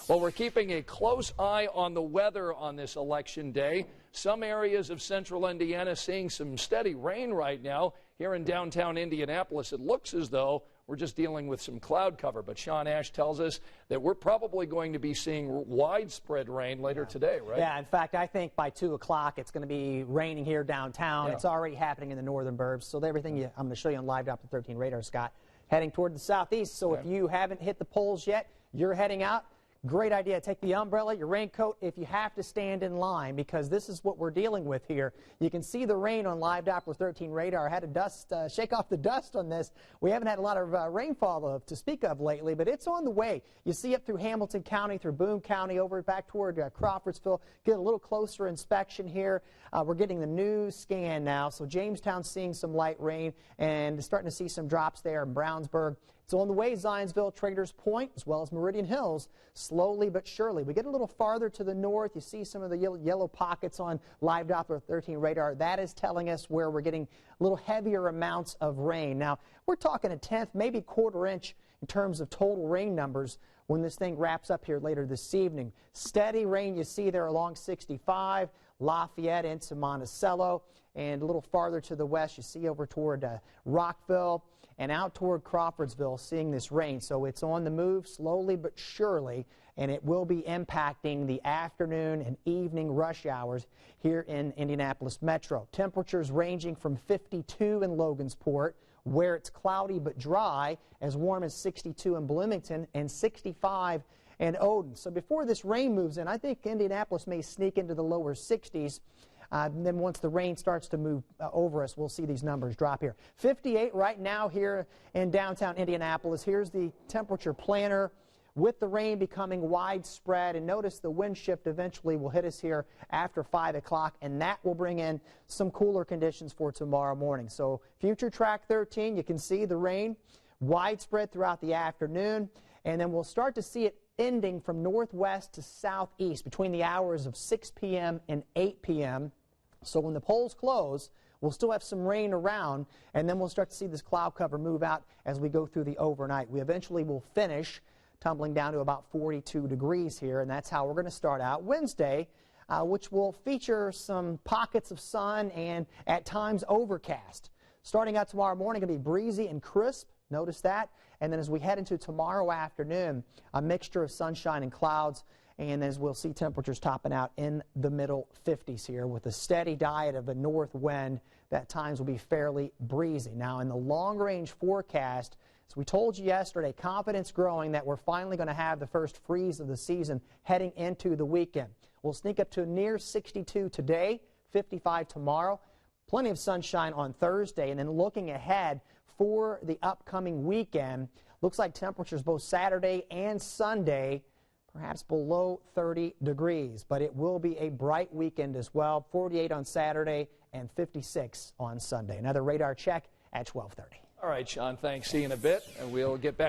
Well, we're keeping a close eye on the weather on this election day. Some areas of central Indiana seeing some steady rain right now. Here in downtown Indianapolis, it looks as though we're just dealing with some cloud cover. But Sean Ash tells us that we're probably going to be seeing widespread rain later today, right? Yeah, in fact, I think by 2 o'clock it's going to be raining here downtown. Yeah. It's already happening in the northern burbs. So everything I'm going to show you on Live Doppler 13 radar, Scott, heading toward the southeast. So if you haven't hit the polls yet, you're heading out. Great idea. Take the umbrella, your raincoat, if you have to stand in line, because this is what we're dealing with here. You can see the rain on Live Doppler 13 radar. I had to shake off the dust on this. We haven't had a lot of rainfall to speak of lately, but it's on the way. You see it through Hamilton County, through Boone County, over back toward Crawfordsville. Get a little closer inspection here. We're getting the new scan now, so Jamestown's seeing some light rain and starting to see some drops there in Brownsburg. It's on the way, Zionsville, Traders Point, as well as Meridian Hills, slowly but surely. We get a little farther to the north. You see some of the yellow pockets on Live Doppler 13 radar. That is telling us where we're getting a little heavier amounts of rain. Now, we're talking a tenth, maybe quarter inch in terms of total rain numbers when this thing wraps up here later this evening. Steady rain you see there along 65, Lafayette into Monticello, and a little farther to the west you see over toward Rockville and out toward Crawfordsville, seeing this rain. So it's on the move slowly but surely, and it will be impacting the afternoon and evening rush hours here in Indianapolis Metro. Temperatures ranging from 52 in Logansport, where it's cloudy but dry, as warm as 62 in Bloomington and 65 in Odin. So before this rain moves in, I think Indianapolis may sneak into the lower 60s. Then once the rain starts to move over us, we'll see these numbers drop here. 58 right now here in downtown Indianapolis. Here's the temperature planner with the rain becoming widespread. And notice the wind shift eventually will hit us here after 5 o'clock, and that will bring in some cooler conditions for tomorrow morning. So future track 13, you can see the rain widespread throughout the afternoon, and then we'll start to see it ending from northwest to southeast between the hours of 6 p.m. and 8 p.m. So when the polls close, we'll still have some rain around, and then we'll start to see this cloud cover move out as we go through the overnight. We eventually will finish tumbling down to about 42 degrees here, and that's how we're going to start out Wednesday, which will feature some pockets of sun and at times overcast. Starting out tomorrow morning, going to be breezy and crisp. Notice that. And then as we head into tomorrow afternoon, a mixture of sunshine and clouds. And as we'll see temperatures topping out in the middle 50s here with a steady diet of a north wind that at times will be fairly breezy. Now in the long-range forecast, as we told you yesterday, confidence growing that we're finally going to have the first freeze of the season heading into the weekend. We'll sneak up to near 62 today, 55 tomorrow. Plenty of sunshine on Thursday, and then looking ahead for the upcoming weekend, looks like temperatures both Saturday and Sunday perhaps below 30 degrees, but it will be a bright weekend as well. 48 on Saturday and 56 on Sunday. Another radar check at 12:30. All right, Sean, thanks. See you in a bit, and we'll get back.